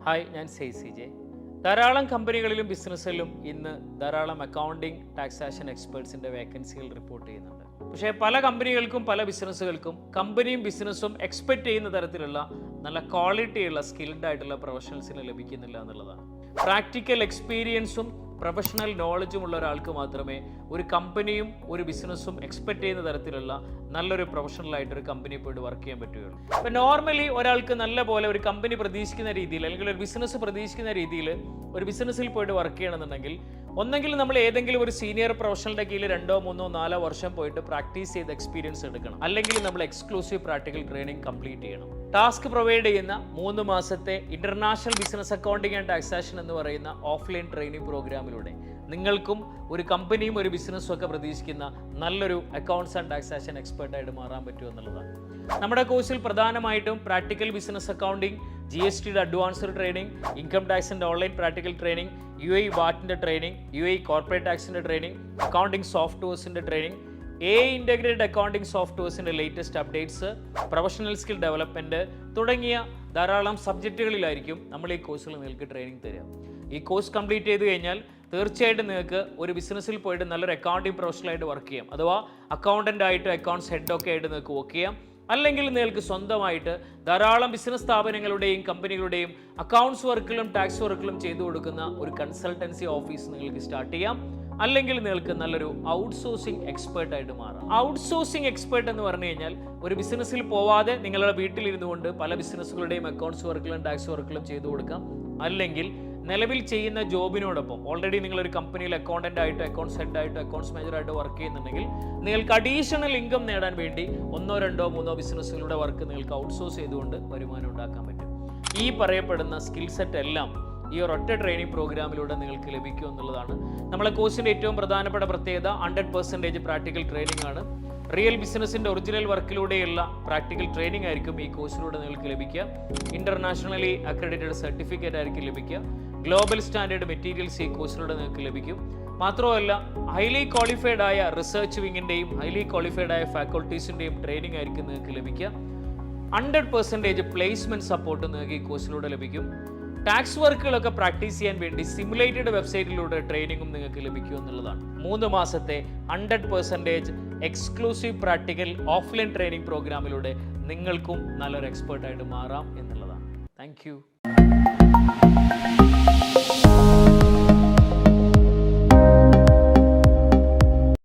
Hi, ഞാൻ CJ. ധാരാളം കമ്പനികളിലും ബിസിനസ്സിലും ഇന്ന് ധാരാളം അക്കൗണ്ടിങ് ടാക്സേഷൻ എക്സ്പേർട്സിൻ്റെ വേക്കൻസികൾ റിപ്പോർട്ട് ചെയ്യുന്നുണ്ട്. പക്ഷേ പല കമ്പനികൾക്കും പല ബിസിനസ്സുകൾക്കും കമ്പനിയും ബിസിനസ്സും എക്സ്പെക്റ്റ് ചെയ്യുന്ന തരത്തിലുള്ള നല്ല ക്വാളിറ്റിയുള്ള സ്കിൽഡ് ആയിട്ടുള്ള പ്രൊഫഷണൽസിന് ലഭിക്കുന്നില്ല എന്നുള്ളതാണ്. പ്രാക്ടിക്കൽ എക്സ്പീരിയൻസും പ്രൊഫഷണൽ നോളജും ഉള്ള ഒരാൾക്ക് മാത്രമേ ഒരു കമ്പനിയും ഒരു ബിസിനസ്സും എക്സ്പെക്റ്റ് ചെയ്യുന്ന തരത്തിലുള്ള നല്ലൊരു പ്രൊഫഷണലായിട്ടൊരു കമ്പനി പോയിട്ട് വർക്ക് ചെയ്യാൻ പറ്റുകയുള്ളൂ. ഇപ്പം നോർമലി ഒരാൾക്ക് നല്ല പോലെ ഒരു കമ്പനി പ്രതീക്ഷിക്കുന്ന രീതിയിൽ അല്ലെങ്കിൽ ഒരു ബിസിനസ് പ്രതീക്ഷിക്കുന്ന രീതിയിൽ ഒരു ബിസിനസ്സിൽ പോയിട്ട് വർക്ക് ചെയ്യണമെന്നുണ്ടെങ്കിൽ ഒന്നെങ്കിൽ നമ്മൾ ഏതെങ്കിലും ഒരു സീനിയർ പ്രൊഫഷണലിന്റെ കീഴിൽ 2, 3, 4 വർഷം പോയിട്ട് പ്രാക്ടീസ് ചെയ്ത് എക്സ്പീരിയൻസ് എടുക്കണം. അല്ലെങ്കിൽ നമ്മൾ എക്സ്ക്ലൂസീവ് പ്രാക്ടിക്കൽ ട്രെയിനിങ് കംപ്ലീറ്റ് ചെയ്യണം. ടാസ്ക് പ്രൊവൈഡ് ചെയ്യുന്ന 3 മാസത്തെ international business accounting and taxation എന്ന് പറയുന്ന ഓഫ്ലൈൻ ട്രെയിനിങ് പ്രോഗ്രാമിലൂടെ നിങ്ങൾക്കും ഒരു കമ്പനിയും ഒരു ബിസിനസ്സും ഒക്കെ പ്രതീക്ഷിക്കുന്ന നല്ലൊരു അക്കൗണ്ട്സ് ആൻഡ് ടാക്സേഷൻ എക്സ്പെർട്ടായിട്ട് മാറാൻ പറ്റും എന്നുള്ളതാണ്. നമ്മുടെ കോഴ്സിൽ പ്രധാനമായിട്ടും പ്രാക്ടിക്കൽ ബിസിനസ് അക്കൗണ്ടിംഗ്, GSTയുടെ അഡ്വാൻസ്ഡ് ട്രെയിനിങ്, ഇൻകം ടാക്സിൻ്റെ ഓൺലൈൻ പ്രാക്ടിക്കൽ ട്രെയിനിങ്, UAE വാറ്റിൻ്റെ ട്രെയിനിങ്, UAE കോർപ്പറേറ്റ് ടാക്സിൻ്റെ ട്രെയിനിങ്, അക്കൗണ്ടിംഗ് സോഫ്റ്റ്വെയർസിൻ്റെ ട്രെയിനിങ്, ഇൻ്റഗ്രേറ്റഡ് അക്കൗണ്ടിംഗ് സോഫ്റ്റ്വെയർസിൻ്റെ latest updates, professional skill development തുടങ്ങിയ ധാരാളം സബ്ജക്റ്റുകളിലായിരിക്കും നമ്മൾ ഈ കോഴ്സിൽ നിങ്ങൾക്ക് ട്രെയിനിങ് തരിക. ഈ കോഴ്സ് കംപ്ലീറ്റ് ചെയ്ത് കഴിഞ്ഞാൽ തീർച്ചയായിട്ടും നിങ്ങൾക്ക് ഒരു ബിസിനസ്സിൽ പോയിട്ട് നല്ലൊരു അക്കൗണ്ടിംഗ് പ്രൊഫഷണലായിട്ട് വർക്ക് ചെയ്യാം. അഥവാ അക്കൗണ്ടൻ്റ് ആയിട്ട് അക്കൗണ്ട്സ് ഹെഡൊക്കെ ആയിട്ട് നിങ്ങൾക്ക് വർക്ക് ചെയ്യാം. അല്ലെങ്കിൽ നിങ്ങൾക്ക് സ്വന്തമായിട്ട് ധാരാളം ബിസിനസ് സ്ഥാപനങ്ങളുടെയും കമ്പനികളുടെയും അക്കൗണ്ട്സ് വർക്കിലും ടാക്സ് വർക്കിലും ചെയ്തു കൊടുക്കുന്ന ഒരു കൺസൾട്ടൻസി ഓഫീസ് നിങ്ങൾക്ക് സ്റ്റാർട്ട് ചെയ്യാം. അല്ലെങ്കിൽ നിങ്ങൾക്ക് നല്ലൊരു ഔട്ട്സോഴ്സിംഗ് എക്സ്പേർട്ട് ആയിട്ട് മാറാം. ഔട്ട്സോഴ്സിംഗ് എക്സ്പേർട്ട് എന്ന് പറഞ്ഞു കഴിഞ്ഞാൽ ഒരു ബിസിനസ്സിൽ പോവാതെ നിങ്ങളുടെ വീട്ടിലിരുന്നു കൊണ്ട് പല ബിസിനസ്സുകളുടെയും അക്കൗണ്ട്സ് വർക്കിലും ടാക്സ് വർക്കിലും ചെയ്തു കൊടുക്കാം. അല്ലെങ്കിൽ നിലവിൽ ചെയ്യുന്ന ജോബിനോടൊപ്പം ഓൾറെഡി നിങ്ങളൊരു കമ്പനിയിൽ അക്കൗണ്ടൻ്റ് ആയിട്ടോ അക്കൗണ്ട്സ് ഹെഡ് ആയിട്ടോ അക്കൗണ്ട്സ് മാനേജറായിട്ടോ വർക്ക് ചെയ്യുന്നുണ്ടെങ്കിൽ നിങ്ങൾക്ക് അഡീഷണൽ ഇൻകം നേടാൻ വേണ്ടി 1, 2, 3 ബിസിനസ്സുകളുടെ വർക്ക് നിങ്ങൾക്ക് ഔട്ട്സോഴ്സ് ചെയ്തുകൊണ്ട് വരുമാനം ഉണ്ടാക്കാൻ പറ്റും. ഈ പറയപ്പെടുന്ന സ്കിൽ സെറ്റ് എല്ലാം ഈ ഒരൊറ്റ ട്രെയിനിങ് പ്രോഗ്രാമിലൂടെ നിങ്ങൾക്ക് ലഭിക്കും എന്നുള്ളതാണ്. നമ്മളെ കോഴ്സിൻ്റെ ഏറ്റവും പ്രധാനപ്പെട്ട പ്രത്യേകത 100% പ്രാക്ടിക്കൽ ട്രെയിനിങ് ആണ്. റിയൽ ബിസിനസിൻ്റെ ഒറിജിനൽ വർക്കിലൂടെയുള്ള പ്രാക്ടിക്കൽ ട്രെയിനിങ് ആയിരിക്കും ഈ കോഴ്സിലൂടെ നിങ്ങൾക്ക് ലഭിക്കുക. ഇന്റർനാഷണലി അക്രഡിറ്റഡ് സർട്ടിഫിക്കറ്റ് ആയിരിക്കും ലഭിക്കുക. ഗ്ലോബൽ സ്റ്റാൻഡേർഡ് മെറ്റീരിയൽസ് ഈ കോഴ്സിലൂടെ നിങ്ങൾക്ക് ലഭിക്കും. മാത്രമല്ല ഹൈലി ക്വാളിഫൈഡ് ആയ റിസർച്ച് വിങ്ങിൻ്റെയും ഹൈലി ക്വാളിഫൈഡ് ആയ ഫാക്കൾട്ടീസിൻ്റെയും ട്രെയിനിങ് ആയിരിക്കും നിങ്ങൾക്ക് ലഭിക്കുക. 100% പ്ലേസ്മെന്റ് സപ്പോർട്ട് നിങ്ങൾക്ക് ഈ കോഴ്സിലൂടെ ലഭിക്കും. ടാക്സ് വർക്കുകളൊക്കെ പ്രാക്ടീസ് ചെയ്യാൻ വേണ്ടി സിമുലേറ്റഡ് വെബ്സൈറ്റിലൂടെ ട്രെയിനിങ്ങും നിങ്ങൾക്ക് ലഭിക്കും എന്നുള്ളതാണ്. 3 മാസത്തെ 100% എക്സ്ക്ലൂസീവ് പ്രാക്ടിക്കൽ ഓഫ്ലൈൻ ട്രെയിനിങ് പ്രോഗ്രാമിലൂടെ നിങ്ങൾക്കും നല്ലൊരു എക്സ്പേർട്ടായിട്ട് മാറാം എന്നുള്ളതാണ്. Thank you.